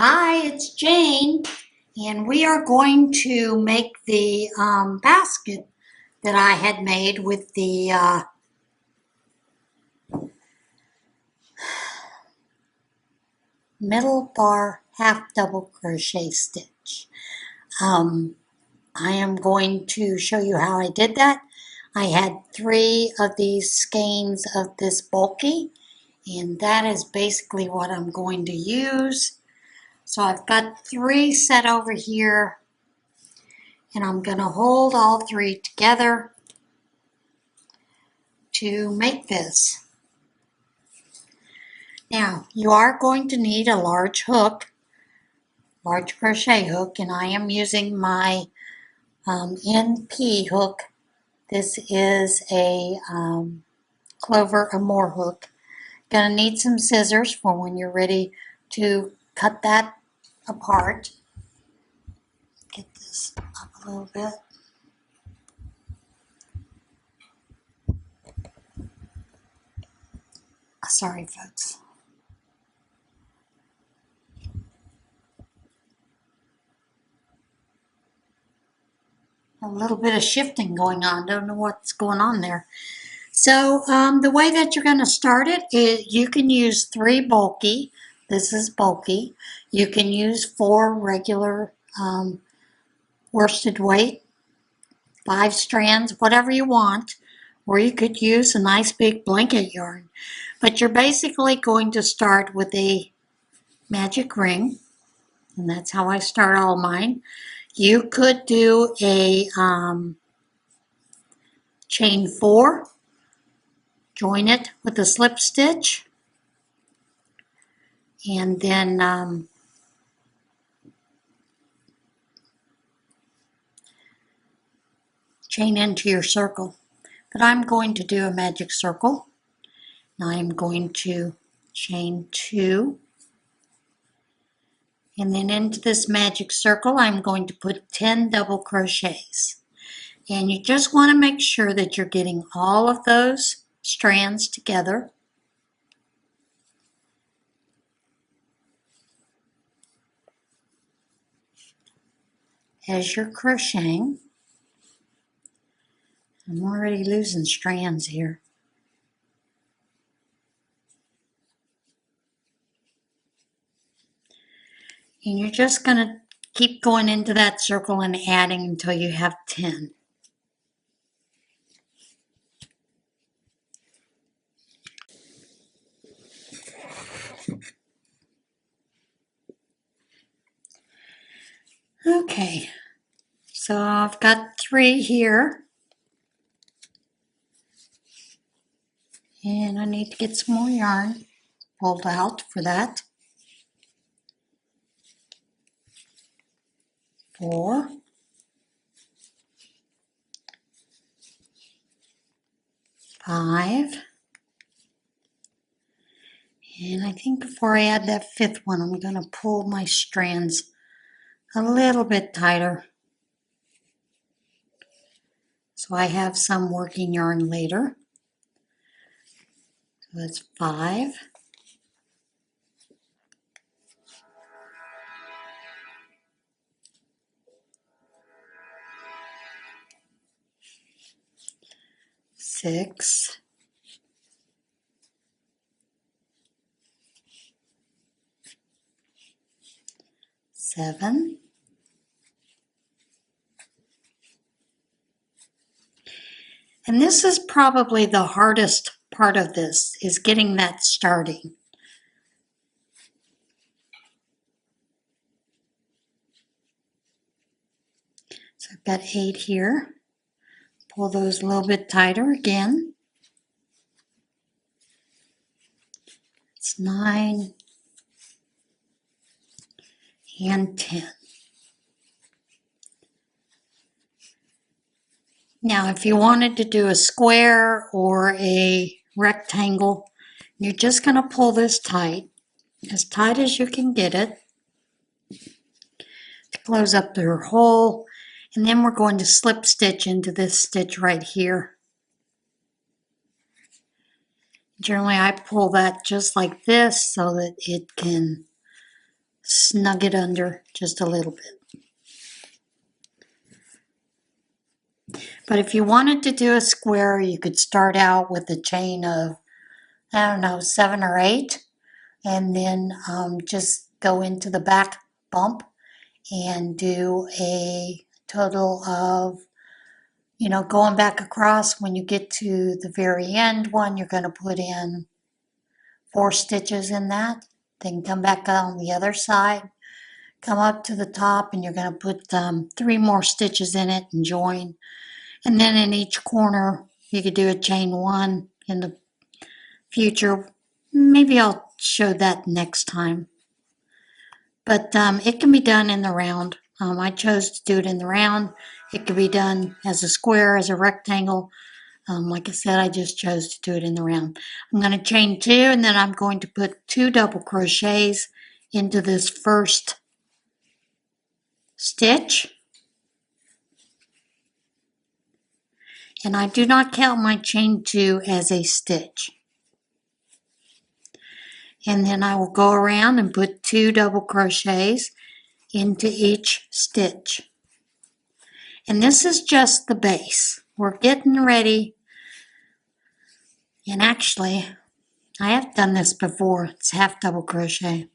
Hi, it's Jane, and we are going to make the basket that I had made with the Midbar half double crochet stitch. I am going to show you how I did that. I had 3 of these skeins of this bulky, and that is basically what I'm going to use. So I've got 3 set over here, and I'm going to hold all 3 together to make this. Now, you are going to need a large hook, large crochet hook, and I am using my NP hook. This is a Clover Amore hook. Gonna need some scissors for when you're ready to cut that apart. Get this up a little bit. Sorry, folks. A little bit of shifting going on. Don't know what's going on there. So the way that you're going to start it is you can use 3 bulky. This is bulky. You can use 4 regular worsted weight, 5 strands, whatever you want. Or you could use a nice big blanket yarn. But you're basically going to start with a magic ring. And that's how I start all mine. You could do a chain 4. Join it with a slip stitch, and then chain into your circle. But I'm going to do a magic circle. Now I'm going to chain 2, and then into this magic circle I'm going to put 10 double crochets. And you just want to make sure that you're getting all of those strands together. As you're crocheting, I'm already losing strands here. And you're just going to keep going into that circle and adding until you have 10. Okay, so I've got 3 here. And I need to get some more yarn pulled out for that. 4. 5. And I think before I add that 5th one, I'm going to pull my strands a little bit tighter, so I have some working yarn later. So that's 5. 6. 7. And this is probably the hardest part of this, is getting that starting. So I've got 8 here. Pull those a little bit tighter again. It's 9 and 10. Now, if you wanted to do a square or a rectangle, you're just going to pull this tight as you can get it, to close up your hole, and then we're going to slip stitch into this stitch right here. Generally, I pull that just like this so that it can snug it under just a little bit. But if you wanted to do a square, you could start out with a chain of, I don't know, 7 or 8, and then just go into the back bump and do a total of, you know, going back across. When you get to the very end one, you're going to put in 4 stitches in that, then come back on the other side, come up to the top, and you're going to put 3 more stitches in it and join. And then in each corner, you could do a chain 1 in the future. Maybe I'll show that next time. But it can be done in the round. I chose to do it in the round. It could be done as a square, as a rectangle. Like I said, I just chose to do it in the round. I'm going to chain 2, and then I'm going to put 2 double crochets into this first stitch. And I do not count my chain 2 as a stitch. And then I will go around and put 2 double crochets into each stitch. And this is just the base. We're getting ready. And actually, I have done this before. It's half double crochet.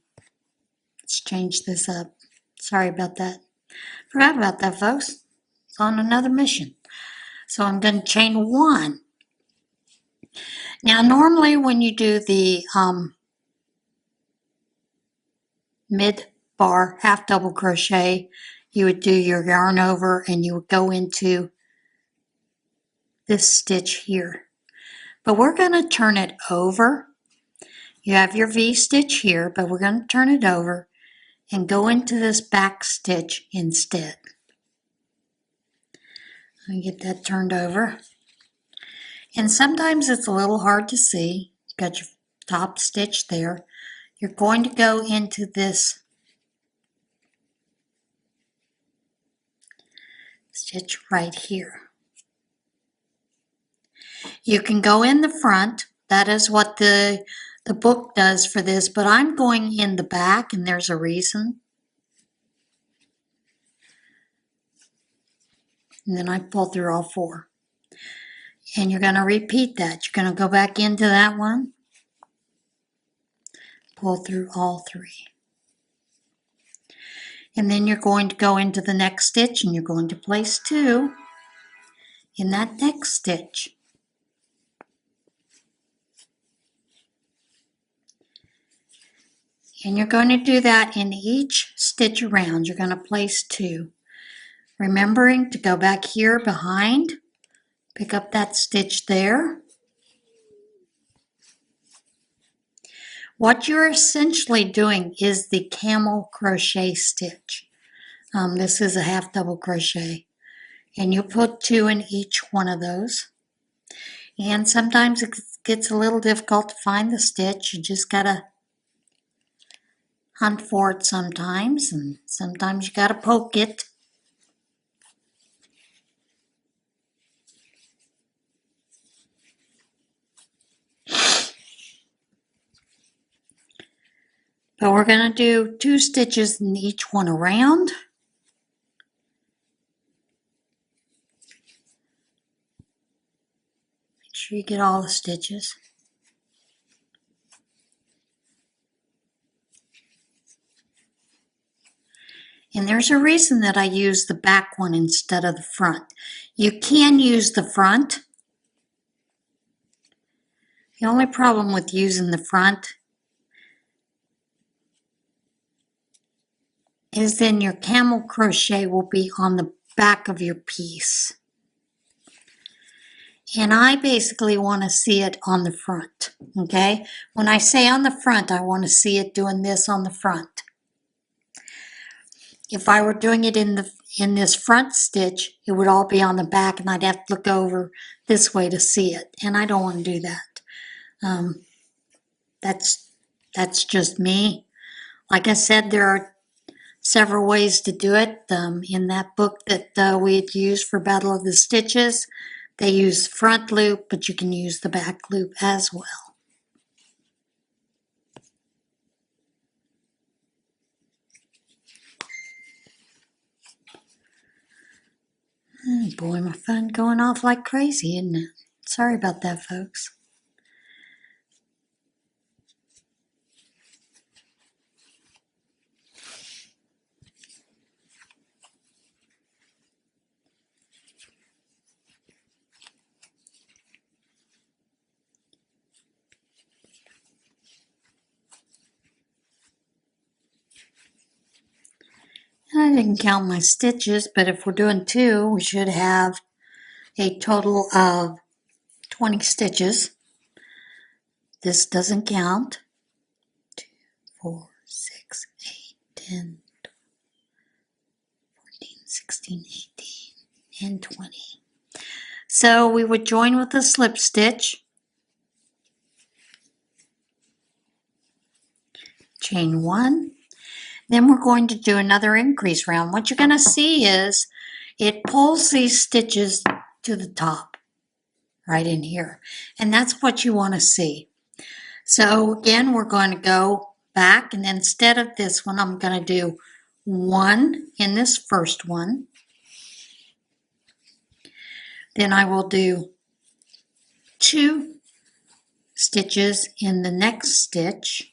Let's change this up. Sorry about that. Forgot about that, folks. It's on another mission. So I'm going to chain 1. Now, normally when you do the mid-bar half double crochet, you would do your yarn over and you would go into this stitch here. But we're going to turn it over. You have your V stitch here, but we're going to turn it over and go into this back stitch instead. Let me get that turned over. And sometimes it's a little hard to see. You've got your top stitch there. You're going to go into this stitch right here. You can go in the front. That is what the book does for this, but I'm going in the back, and there's a reason. And then I pull through all 4. And you're going to repeat that. You're going to go back into that one, pull through all 3. And then you're going to go into the next stitch, and you're going to place 2 in that next stitch. And you're going to do that in each stitch around. You're going to place 2. Remembering to go back here behind, pick up that stitch there. What you're essentially doing is the camel crochet stitch. This is a half double crochet. And you put 2 in each one of those. And sometimes it gets a little difficult to find the stitch. You just gotta hunt for it sometimes, and sometimes you gotta poke it. But we're gonna do 2 stitches in each one around. Make sure you get all the stitches. And there's a reason that I use the back one instead of the front. You can use the front. The only problem with using the front is then your camel crochet will be on the back of your piece. And I basically want to see it on the front, okay? When I say on the front, I want to see it doing this on the front. If I were doing it in this front stitch, it would all be on the back, and I'd have to look over this way to see it, and I don't want to do that. That's just me. Like I said, there are several ways to do it. In that book that we had used for Battle of the Stitches, they use front loop, but you can use the back loop as well. Boy, my phone going off like crazy, isn't it? Sorry about that, folks. I didn't count my stitches, but if we're doing 2, we should have a total of 20 stitches. This doesn't count. 2, 4, 6, 8, 10, 14, 16, 18, and 20. So we would join with a slip stitch, chain 1. Then we're going to do another increase round. What you're going to see is it pulls these stitches to the top, right in here. And that's what you want to see. So again, we're going to go back, and instead of this one, I'm going to do 1 in this first one. Then I will do 2 stitches in the next stitch.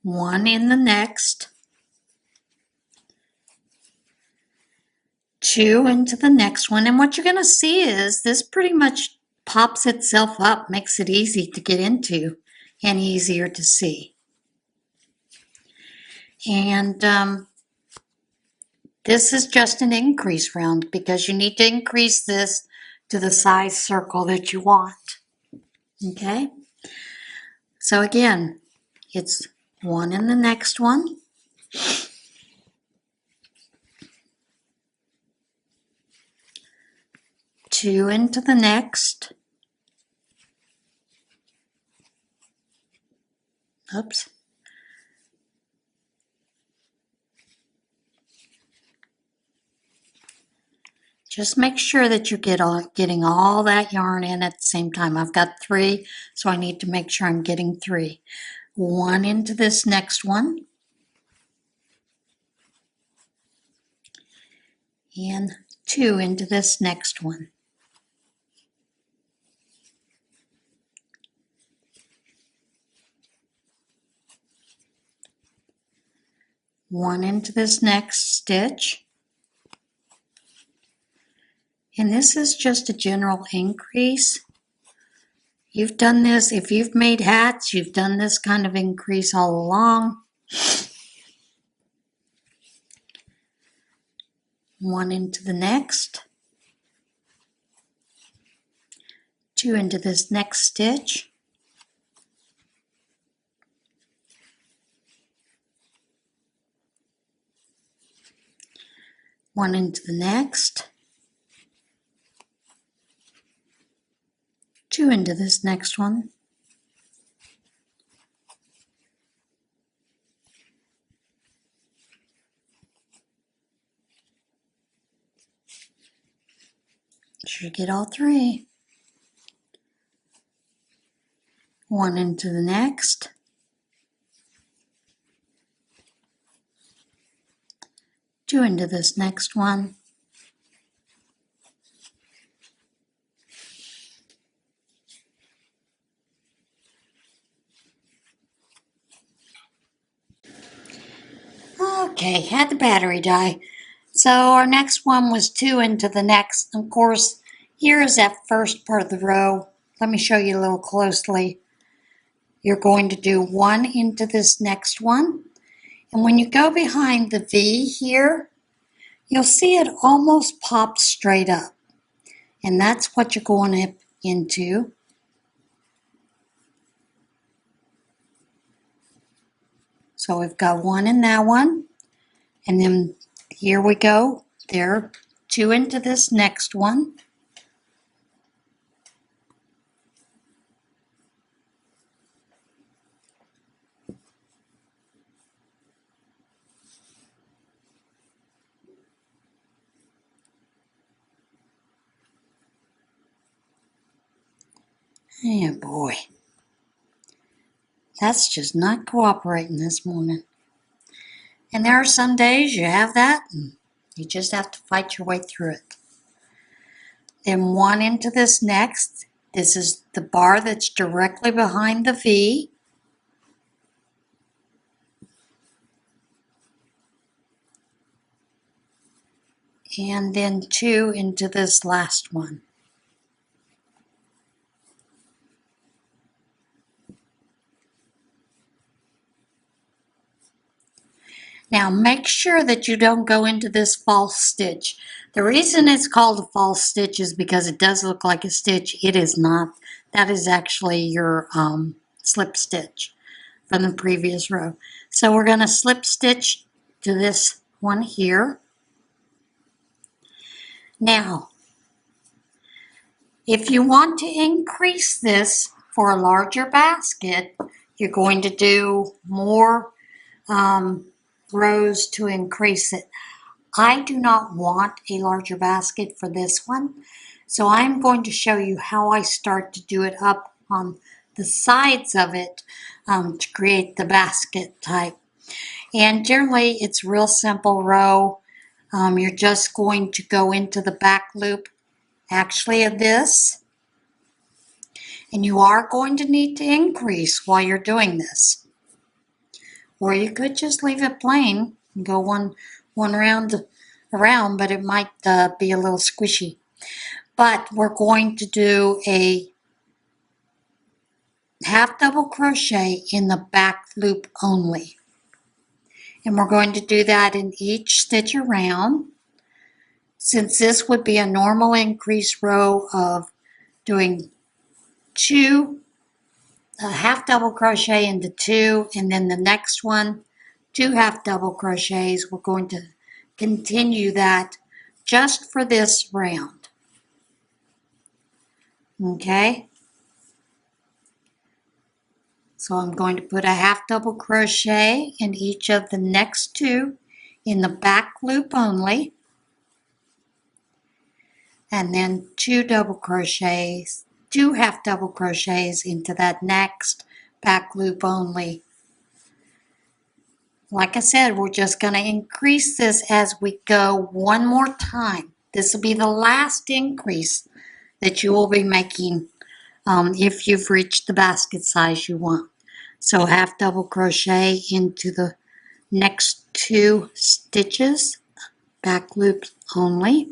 One in the next, 2 into the next one, and what you're going to see is this pretty much pops itself up, makes it easy to get into and easier to see. And this is just an increase round because you need to increase this to the size circle that you want. Okay? So again, it's 1 in the next one. Two into the next. Oops. Just make sure that you're getting all that yarn in at the same time. I've got 3, so I need to make sure I'm getting 3. 1 into this next one. And 2 into this next one. One into this next stitch. And this is just a general increase. You've done this, if you've made hats, you've done this kind of increase all along. 1 into the next. 2 into this next stitch. One into the next. 2 into this next one. Should get all 3. 1 into the next. 2 into this next one. Okay, had the battery die. So our next one was 2 into the next. Of course, here is that first part of the row. Let me show you a little closely. You're going to do 1 into this next one. And when you go behind the V here, you'll see it almost pops straight up. And that's what you're going into. So we've got 1 in that one. And then here we go. There, 2 into this next one. Oh boy, that's just not cooperating this morning. And there are some days you have that, and you just have to fight your way through it. Then one into this next. This is the bar that's directly behind the V. And then 2 into this last one. Now make sure that you don't go into this false stitch. The reason it's called a false stitch is because it does look like a stitch. It is not. That is actually your slip stitch from the previous row. So we're going to slip stitch to this one here. Now, if you want to increase this for a larger basket, you're going to do more rows to increase it. I do not want a larger basket for this one, so I'm going to show you how I start to do it up on the sides of it to create the basket type. And generally it's real simple row. You're just going to go into the back loop actually of this, and you are going to need to increase while you're doing this. Or you could just leave it plain and go one round around, but it might be a little squishy. But we're going to do a half double crochet in the back loop only. And we're going to do that in each stitch around. Since this would be a normal increase row of doing 2 half double crochet into 2, and then the next one 2 half double crochets, we're going to continue that just for this round. Okay, so I'm going to put a half double crochet in each of the next 2 in the back loop only, and then 2 double crochets, 2 half double crochets into that next back loop only. Like I said, we're just going to increase this as we go one more time. This will be the last increase that you will be making if you've reached the basket size you want. So half double crochet into the next 2 stitches, back loops only.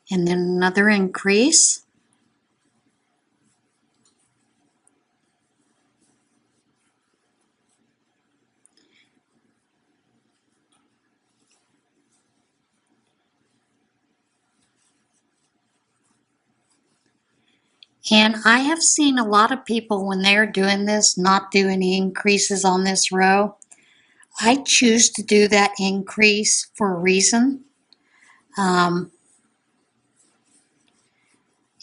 And then another increase. And I have seen a lot of people when they're doing this not do any increases on this row. I choose to do that increase for a reason.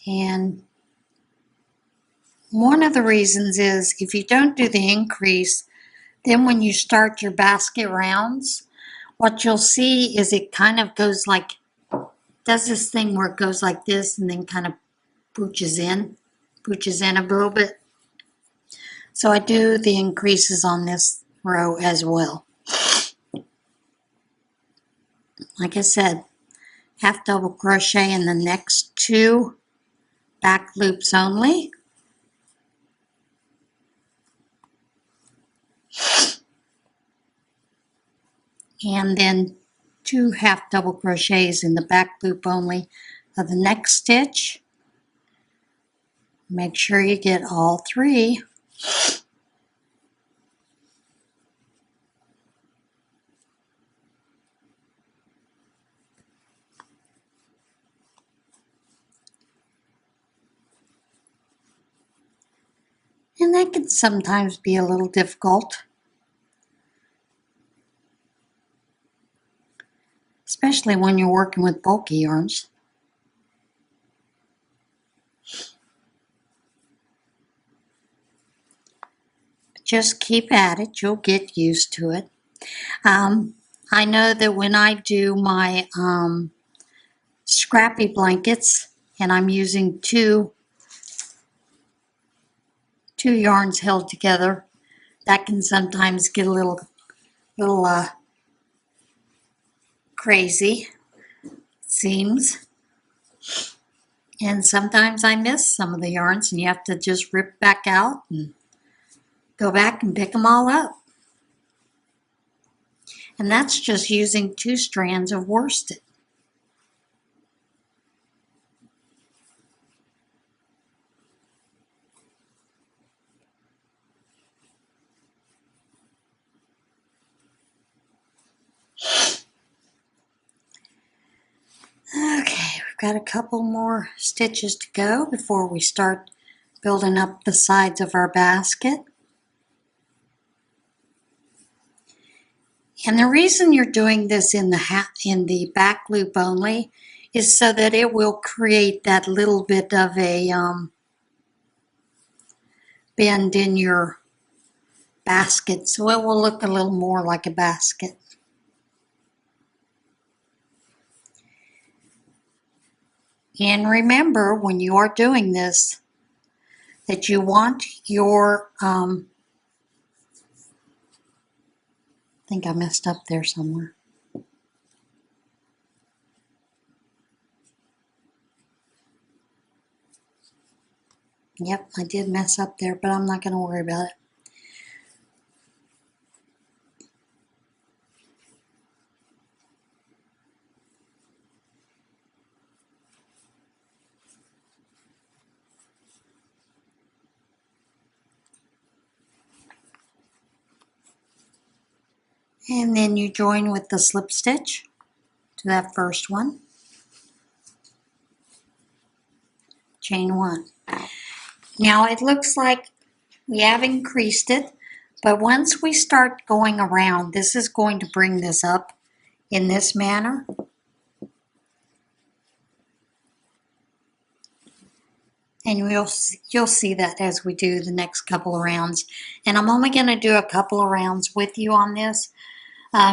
And one of the reasons is if you don't do the increase, then when you start your basket rounds, what you'll see is it kind of goes like, does this thing where it goes like this and then kind of pooches in a little bit. So I do the increases on this row as well. Like I said, half double crochet in the next 2 back loops only. And then 2 half double crochets in the back loop only of the next stitch. Make sure you get all 3. And that can sometimes be a little difficult, especially when you're working with bulky yarns. Just keep at it, you'll get used to it. I know that when I do my scrappy blankets and I'm using two yarns held together, that can sometimes get a little crazy, it seems. And sometimes I miss some of the yarns, and you have to just rip back out and go back and pick them all up. And that's just using 2 strands of worsted. Okay, we've got a couple more stitches to go before we start building up the sides of our basket. And the reason you're doing this in the back loop only is so that it will create that little bit of a bend in your basket, so it will look a little more like a basket. And remember, when you are doing this, that you want your, I think I messed up there somewhere. Yep, I did mess up there, but I'm not going to worry about it. And then you join with the slip stitch to that first one. Chain 1. Now it looks like we have increased it, but once we start going around, this is going to bring this up in this manner. And you'll see that as we do the next couple of rounds. And I'm only going to do a couple of rounds with you on this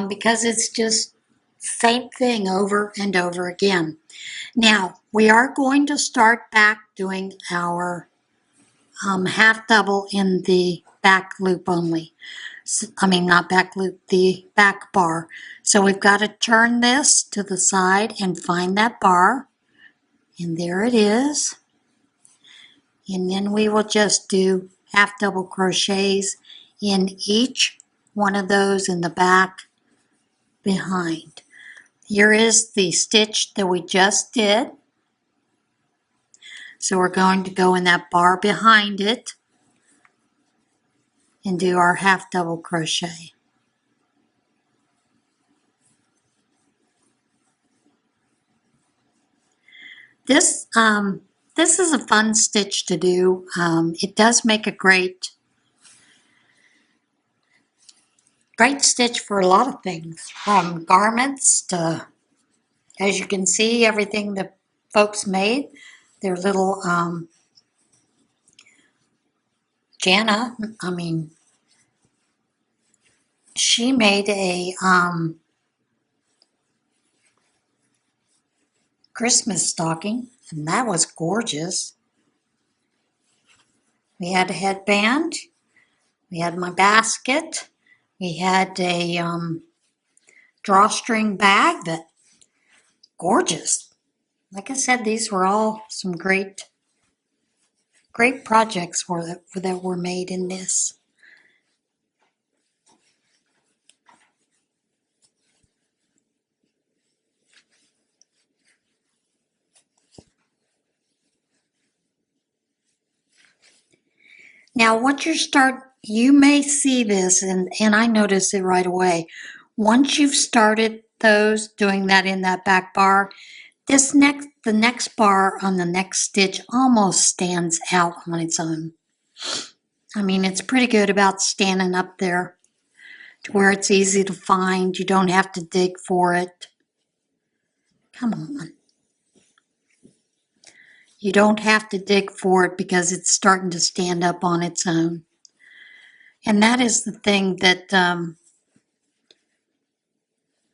because it's just same thing over and over again. Now, we are going to start back doing our half double in the back loop only. I mean, not back loop, the back bar. So we've got to turn this to the side and find that bar. And there it is. And then we will just do half double crochets in each one of those in the back behind. Here is the stitch that we just did. So we're going to go in that bar behind it and do our half double crochet. This is a fun stitch to do. It does make a great stitch for a lot of things, from garments to, as you can see, everything that folks made. Their little Jana, she made a Christmas stocking, and that was gorgeous. We had a headband, we had my basket, we had a drawstring bag that gorgeous. Like I said, these were all some great projects that were made in this. Now, once you may see this, and I noticed it right away. Once you've started doing that in that back bar, the next bar on the next stitch almost stands out on its own. I mean, it's pretty good about standing up there to where it's easy to find. You don't have to dig for it. Come on. You don't have to dig for it because it's starting to stand up on its own. And that is the thing that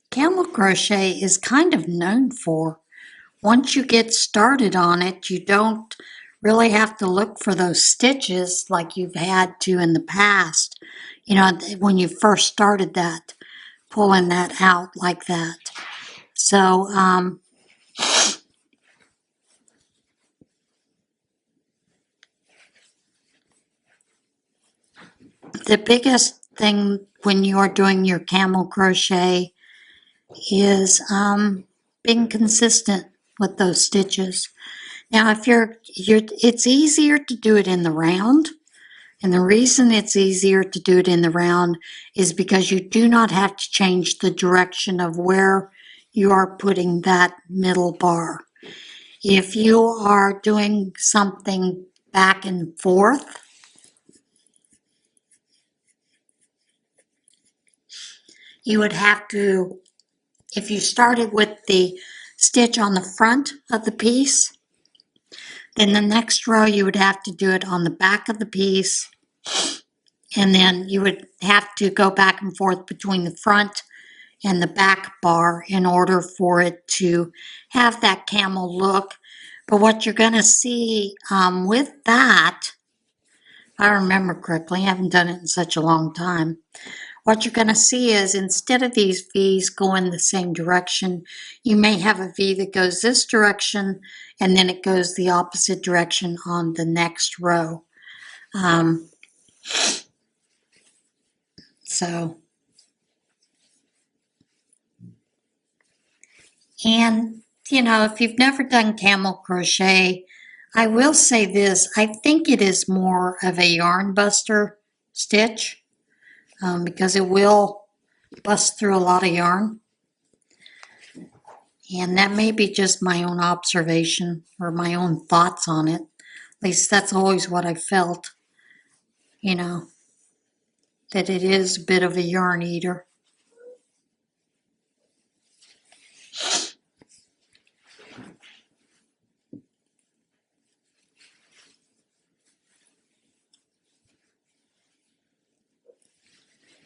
camel crochet is kind of known for. Once you get started on it, you don't really have to look for those stitches like you've had to in the past. You know, when you first started that, pulling that out like that. So, the biggest thing when you are doing your camel crochet is being consistent with those stitches. Now, if it's easier to do it in the round, and the reason it's easier to do it in the round is because you do not have to change the direction of where you are putting that middle bar. If you are doing something back and forth, you would have to, if you started with the stitch on the front of the piece, then the next row you would have to do it on the back of the piece, and then you would have to go back and forth between the front and the back bar in order for it to have that camel look. But what you're going to see with that, if I remember correctly, I haven't done it in such a long time, what you're going to see is instead of these V's going the same direction, you may have a V that goes this direction and then it goes the opposite direction on the next row. And, you know, if you've never done camel crochet, I will say this, I think it is more of a yarn buster stitch because it will bust through a lot of yarn. And that may be just my own observation or my own thoughts on it. At least that's always what I felt, you know, that it is a bit of a yarn eater.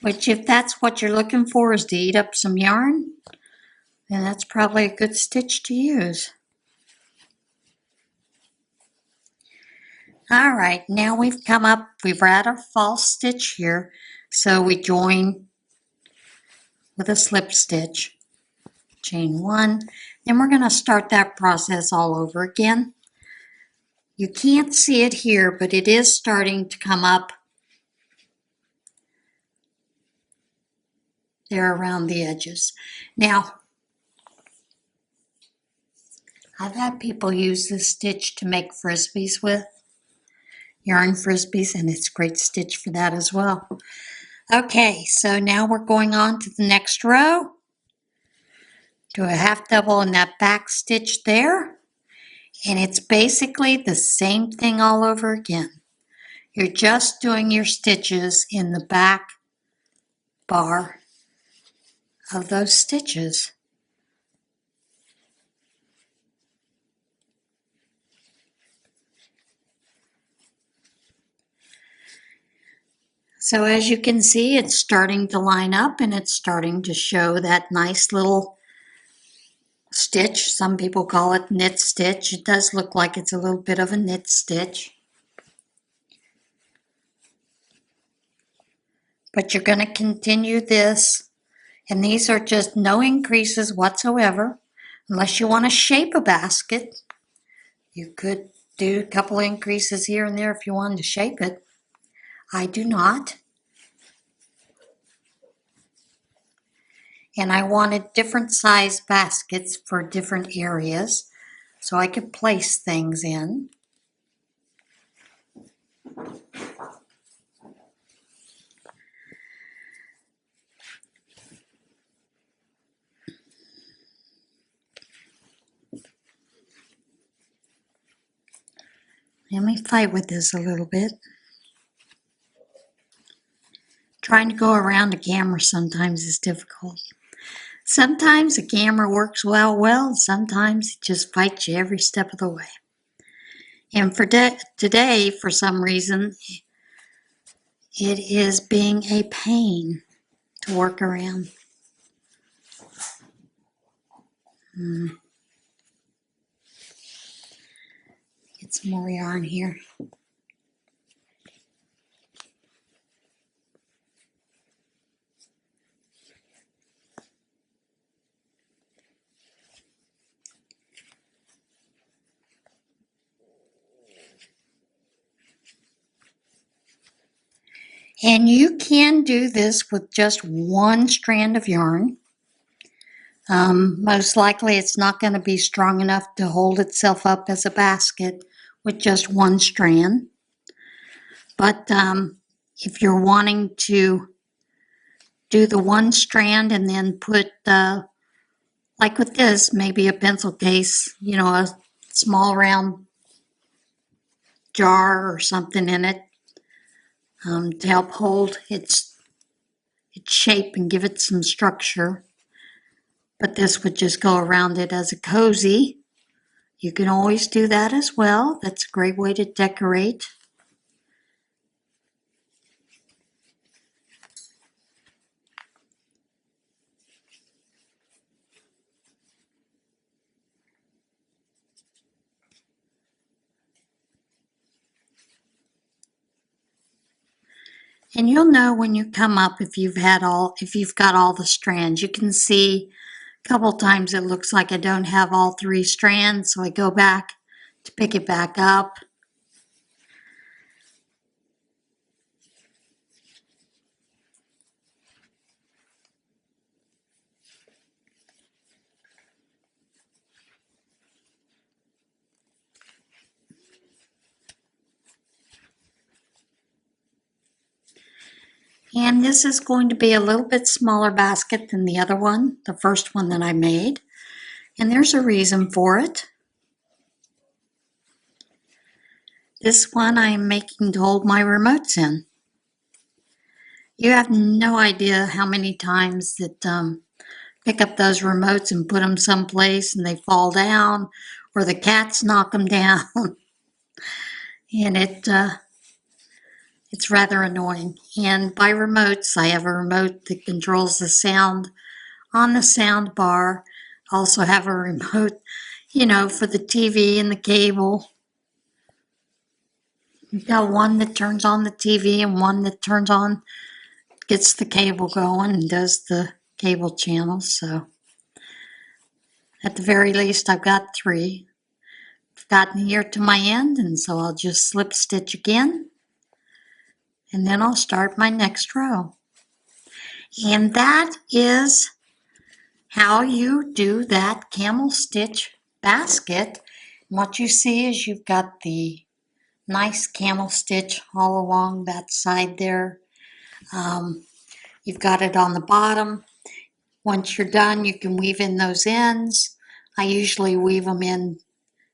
Which, if that's what you're looking for, is to eat up some yarn, then that's probably a good stitch to use. All right, now we've at our false stitch here, so we join with a slip stitch, chain one, then we're going to start that process all over again. You can't see it here, but it is starting to come up there around the edges. Now, I've had people use this stitch to make frisbees with, yarn frisbees, and it's a great stitch for that as well. Okay, so now we're going on to the next row. Do a half double in that back stitch there, and it's basically the same thing all over again. You're just doing your stitches in the back bar of those stitches. So as you can see, it's starting to line up and it's starting to show that nice little stitch. Some people call it knit stitch. It does look like it's a little bit of a knit stitch. But you're going to continue this, and these are just no increases whatsoever. Unless you want to shape a basket, you could do a couple increases here and there if you wanted to shape it. I do not. And I wanted different size baskets for different areas so I could place things in. Let me fight with this a little bit. Trying to go around a camera sometimes is difficult. Sometimes the camera works well, sometimes it just fights you every step of the way. And for today, for some reason, it is being a pain to work around. Get some more yarn here. And you can do this with just one strand of yarn. Most likely it's not going to be strong enough to hold itself up as a basket with just one strand. But if you're wanting to do the one strand and then put, like with this, maybe a pencil case, you know, a small round jar or something in it to help hold its shape and give it some structure. But this would just go around it as a cozy. You can always do that as well. That's a great way to decorate. And you'll know when you come up if you've got all the strands. You can see a couple times it looks like I don't have all 3 strands, so I go back to pick it back up. And this is going to be a little bit smaller basket than the other one, the first one that I made. And there's a reason for it. This one I am making to hold my remotes in. You have no idea how many times that pick up those remotes and put them someplace and they fall down, or the cats knock them down. And it's rather annoying. And by remotes, I have a remote that controls the sound on the sound bar. I also have a remote, you know, for the TV and the cable. You've got one that turns on the TV and one that gets the cable going and does the cable channels. So at the very least, I've got 3. I've gotten here to my end, and so I'll just slip stitch again. And then I'll start my next row. And that is how you do that camel stitch basket. And what you see is you've got the nice camel stitch all along that side there. You've got it on the bottom. Once you're done, you can weave in those ends. I usually weave them in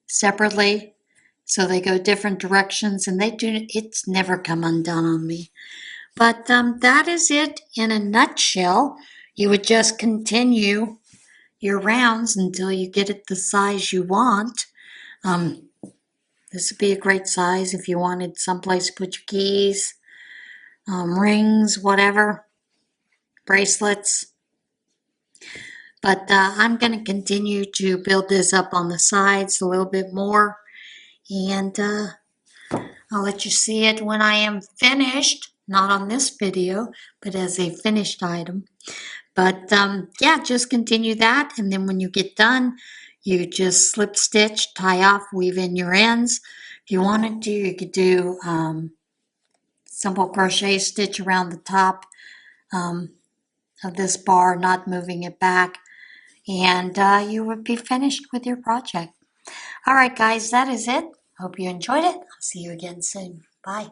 separately so they go different directions, and it's never come undone on me. But that is it in a nutshell. You would just continue your rounds until you get it the size you want. This would be a great size if you wanted someplace to put your keys, rings, whatever, bracelets. But I'm going to continue to build this up on the sides a little bit more. And I'll let you see it when I am finished. Not on this video, but as a finished item. But yeah, just continue that. And then when you get done, you just slip stitch, tie off, weave in your ends. If you wanted to, you could do simple crochet stitch around the top of this bar, not moving it back. And you would be finished with your project. All right, guys, that is it. Hope you enjoyed it. I'll see you again soon. Bye.